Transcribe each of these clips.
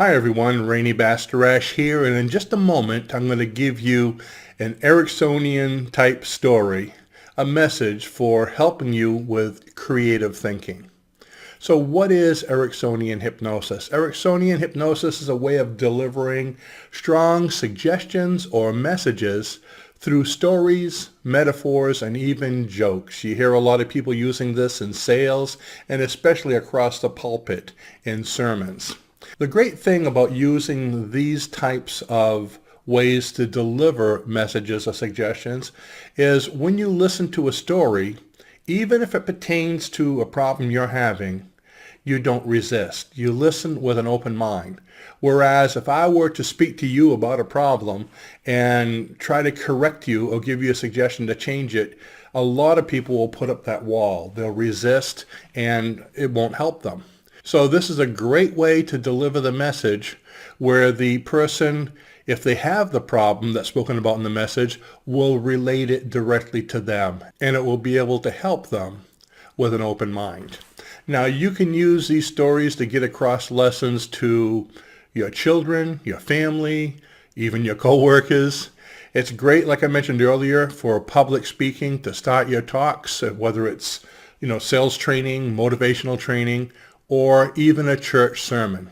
Hi everyone, Rene Bastarache here, and in just a moment I'm going to give you an Ericksonian type story, a message for helping you with creative thinking. So what is Ericksonian hypnosis? Ericksonian hypnosis is a way of delivering strong suggestions or messages through stories, metaphors, and even jokes. You hear a lot of people using this in sales and especially across the pulpit in sermons. The great thing about using these types of ways to deliver messages or suggestions is when you listen to a story, even if it pertains to a problem you're having, you don't resist. You listen with an open mind. Whereas if I were to speak to you about a problem and try to correct you or give you a suggestion to change it, a lot of people will put up that wall. They'll resist and it won't help them. So this is a great way to deliver the message where the person, if they have the problem that's spoken about in the message, will relate it directly to them, and it will be able to help them with an open mind. Now, you can use these stories to get across lessons to your children, your family, even your coworkers. It's great, like I mentioned earlier, for public speaking to start your talks, whether it's, sales training, motivational training, or even a church sermon.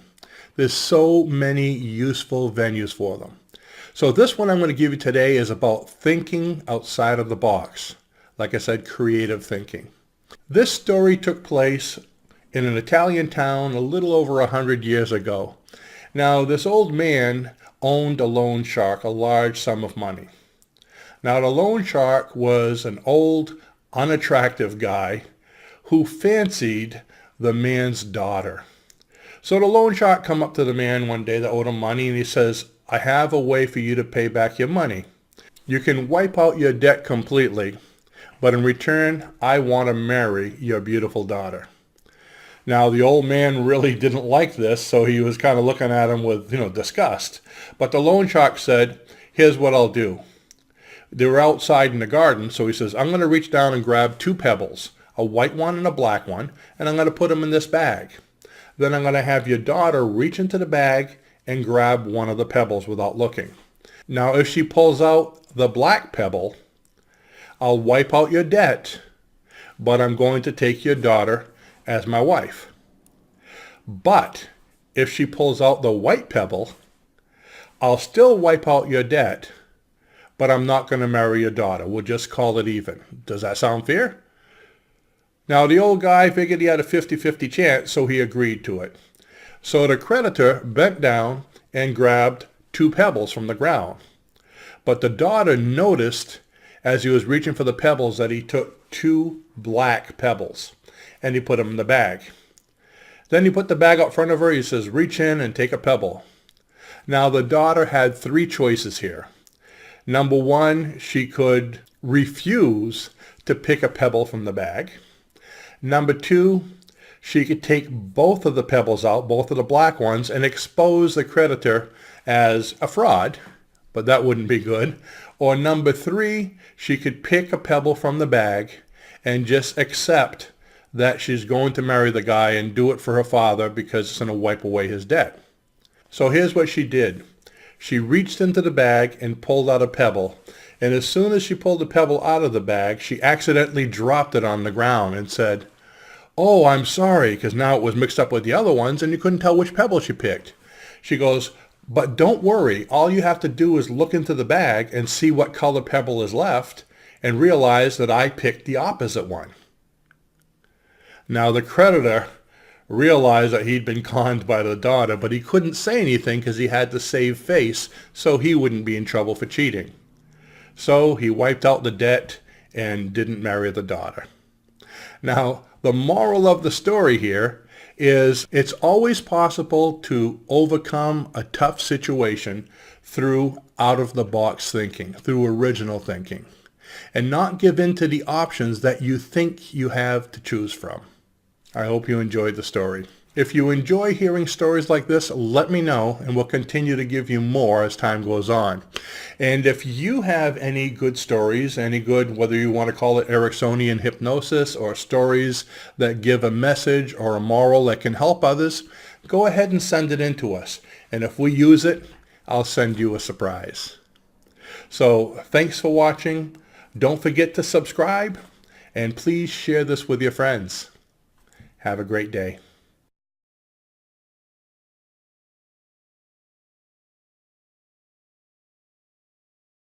There's so many useful venues for them. So this one I'm going to give you today is about thinking outside of the box. Like I said, creative thinking. This story took place in an Italian town a little over 100 years ago. Now, this old man owned a loan shark, a large sum of money. Now, the loan shark was an old, unattractive guy who fancied the man's daughter. So the loan shark come up to the man one day that owed him money, and he says, I have a way for you to pay back your money. You can wipe out your debt completely, but in return, I want to marry your beautiful daughter. Now, the old man really didn't like this, so he was kind of looking at him with, disgust. But the loan shark said, here's what I'll do. They were outside in the garden, so he says, I'm going to reach down and grab two pebbles, a white one and a black one, and I'm going to put them in this bag. Then I'm going to have your daughter reach into the bag and grab one of the pebbles without looking. Now, if she pulls out the black pebble, I'll wipe out your debt, but I'm going to take your daughter as my wife. But if she pulls out the white pebble, I'll still wipe out your debt, but I'm not going to marry your daughter. We'll just call it even. Does that sound fair? Now, the old guy figured he had a 50-50 chance, so he agreed to it. So the creditor bent down and grabbed two pebbles from the ground. But the daughter noticed as he was reaching for the pebbles that he took two black pebbles, and he put them in the bag. Then he put the bag up front of her. He says, reach in and take a pebble. Now, the daughter had three choices here. Number one, she could refuse to pick a pebble from the bag. Number two, she could take both of the pebbles out, both of the black ones, and expose the creditor as a fraud, but that wouldn't be good. Or number three, she could pick a pebble from the bag and just accept that she's going to marry the guy and do it for her father because it's going to wipe away his debt. So here's what she did. She reached into the bag and pulled out a pebble. And as soon as she pulled the pebble out of the bag, she accidentally dropped it on the ground and said, oh, I'm sorry, because now it was mixed up with the other ones and you couldn't tell which pebble she picked. She goes, but don't worry. All you have to do is look into the bag and see what color pebble is left and realize that I picked the opposite one. Now, the creditor realized that he'd been conned by the daughter, but he couldn't say anything because he had to save face so he wouldn't be in trouble for cheating. So he wiped out the debt and didn't marry the daughter. Now, the moral of the story here is it's always possible to overcome a tough situation through out-of-the-box thinking, through original thinking, and not give in to the options that you think you have to choose from. I hope you enjoyed the story. If you enjoy hearing stories like this, let me know, and we'll continue to give you more as time goes on. And if you have any good stories, any good, whether you want to call it Ericksonian hypnosis or stories that give a message or a moral that can help others, go ahead and send it in to us. And if we use it, I'll send you a surprise. So thanks for watching. Don't forget to subscribe, and please share this with your friends. Have a great day.